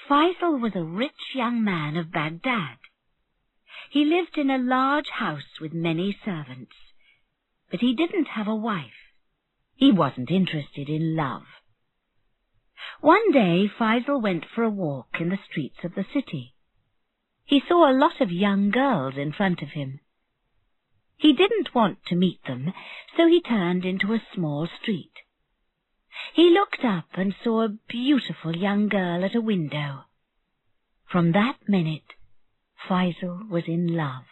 Faisal was a rich young man of Baghdad. He lived in a large house with many servants, but he didn't have a wife. He wasn't interested in love. One day Faisal went for a walk in the streets of the city. He saw a lot of young girls in front of him. He didn't want to meet them, so he turned into a small street. He looked up and saw a beautiful young girl at a window. From that minute, Faisal was in love.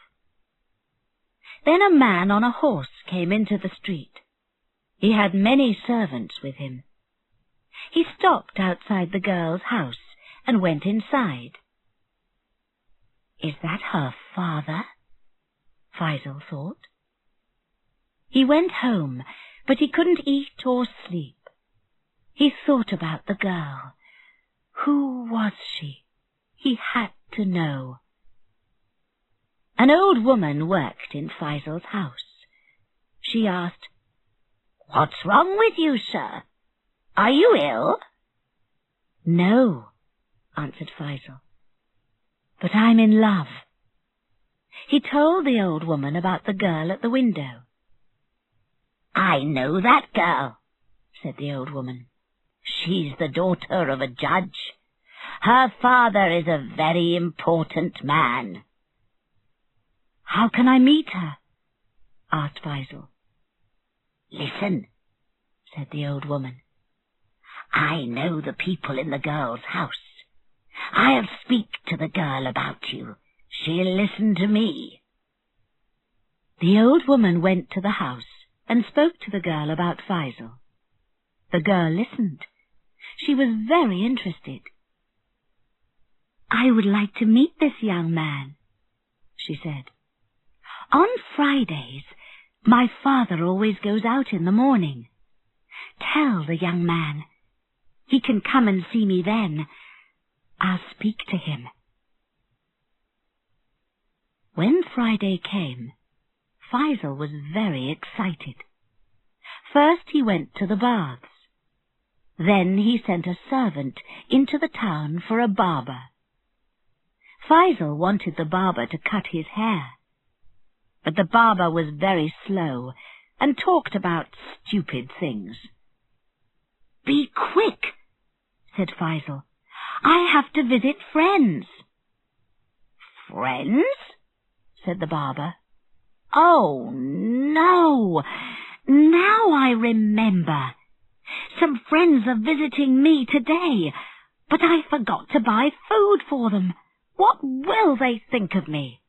Then a man on a horse came into the street. He had many servants with him. He stopped outside the girl's house and went inside. "Is that her father?" Faisal thought. He went home, but he couldn't eat or sleep. He thought about the girl. Who was she? He had to know. An old woman worked in Faisal's house. She asked, "What's wrong with you, sir? Are you ill?" "No," answered Faisal, "but I'm in love." He told the old woman about the girl at the window. "I know that girl," said the old woman. "She's the daughter of a judge. Her father is a very important man." "How can I meet her?" asked Faisal. "Listen," said the old woman. "I know the people in the girl's house. I'll speak to the girl about you. She'll listen to me." The old woman went to the house and spoke to the girl about Faisal. The girl listened. She was very interested. "I would like to meet this young man," she said. "On Fridays, my father always goes out in the morning. Tell the young man. He can come and see me then. I'll speak to him." When Friday came, Faisal was very excited. First he went to the baths. Then he sent a servant into the town for a barber. Faisal wanted the barber to cut his hair, but the barber was very slow and talked about stupid things. "Be quick," said Faisal. "I have to visit friends." "Friends?" said the barber. "Oh, no! Now I remember. Some friends are visiting me today, but I forgot to buy food for them. What will they think of me?"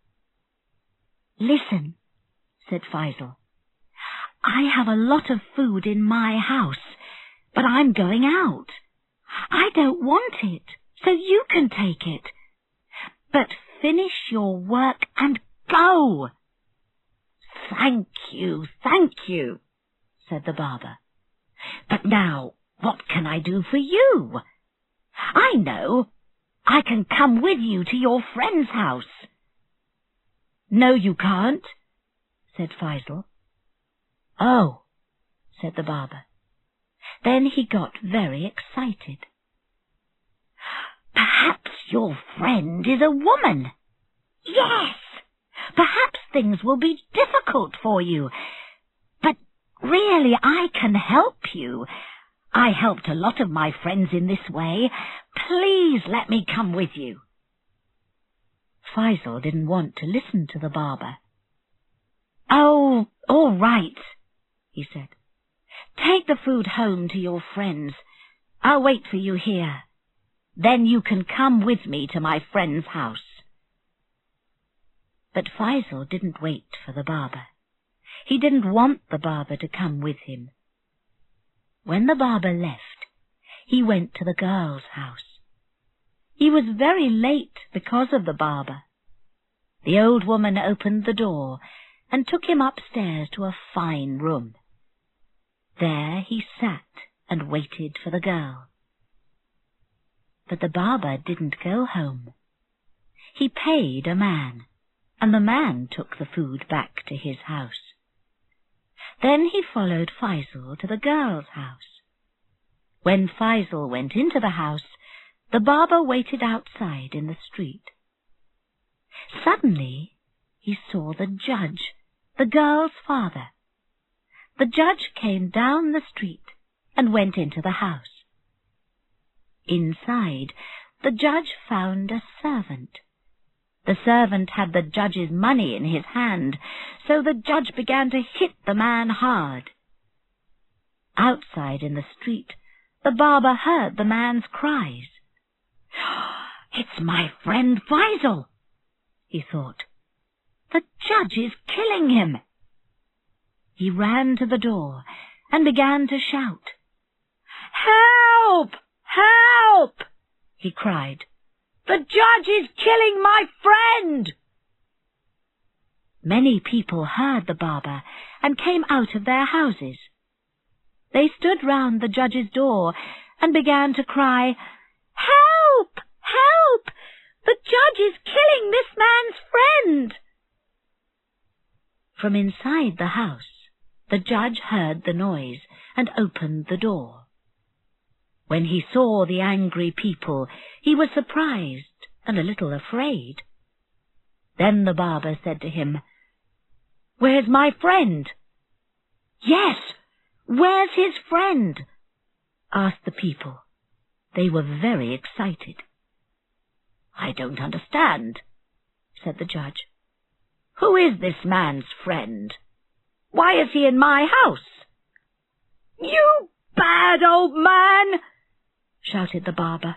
"Listen," said Faisal. "I have a lot of food in my house, but I'm going out. I don't want it, so you can take it. But finish your work and go." Thank you, said the barber. "But now, what can I do for you? I know. I can come with you to your friend's house." "No, you can't," said Faisal. "Oh," said the barber. Then he got very excited. "Perhaps your friend is a woman. Yes, perhaps things will be difficult for you. But really, I can help you. I helped a lot of my friends in this way. Please let me come with you." Faisal didn't want to listen to the barber. "Oh, all right," he said. "Take the food home to your friends. I'll wait for you here. Then you can come with me to my friend's house." But Faisal didn't wait for the barber. He didn't want the barber to come with him. When the barber left, he went to the girl's house. He was very late because of the barber. The old woman opened the door and took him upstairs to a fine room. There he sat and waited for the girl. But the barber didn't go home. He paid a man, and the man took the food back to his house. Then he followed Faisal to the girl's house. When Faisal went into the house, the barber waited outside in the street. Suddenly he saw the judge, the girl's father. The judge came down the street and went into the house. Inside, the judge found a servant. The servant had the judge's money in his hand, so the judge began to hit the man hard. Outside in the street, the barber heard the man's cries. "It's my friend Faisal," he thought. "The judge is killing him." He ran to the door and began to shout. "Help! Help!" he cried. "The judge is killing my friend!" Many people heard the barber and came out of their houses. They stood round the judge's door and began to cry, "Help! Help! The judge is killing this man's friend!" From inside the house, the judge heard the noise and opened the door. When he saw the angry people, he was surprised and a little afraid. Then the barber said to him, "Where's my friend?" "Yes, where's his friend?" asked the people. They were very excited. "I don't understand," said the judge. "Who is this man's friend? Why is he in my house?" "You bad old man!" shouted the barber.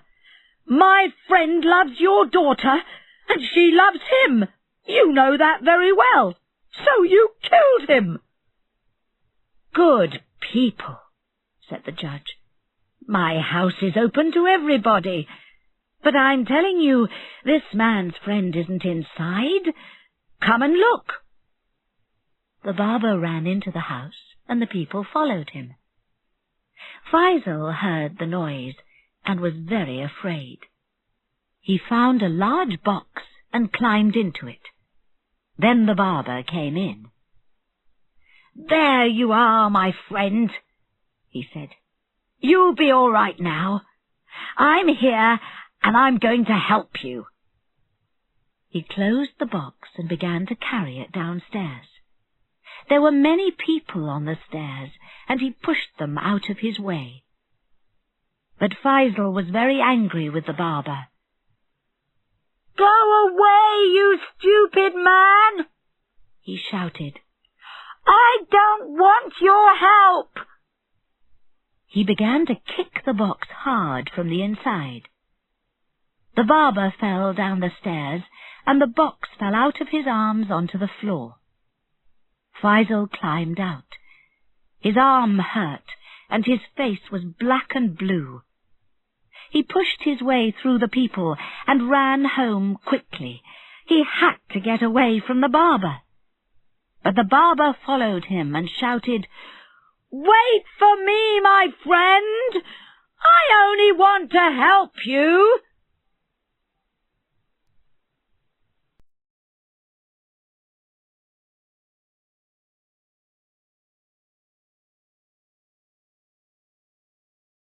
"My friend loves your daughter, and she loves him. You know that very well. So you killed him." "Good people," said the judge. "My house is open to everybody. But I'm telling you, this man's friend isn't inside. Come and look." The barber ran into the house, and the people followed him. Faisal heard the noise and was very afraid. He found a large box and climbed into it. Then the barber came in. "There you are, my friend," he said. "You'll be all right now. I'm here, and I'm going to help you." He closed the box and began to carry it downstairs. There were many people on the stairs, and he pushed them out of his way. But Faisal was very angry with the barber. "Go away, you stupid man!" he shouted. "I don't want your help!" He began to kick the box hard from the inside. The barber fell down the stairs, and the box fell out of his arms onto the floor. Faisal climbed out. His arm hurt, and his face was black and blue. He pushed his way through the people and ran home quickly. He had to get away from the barber. But the barber followed him and shouted, "Wait for me, my friend! I only want to help you!"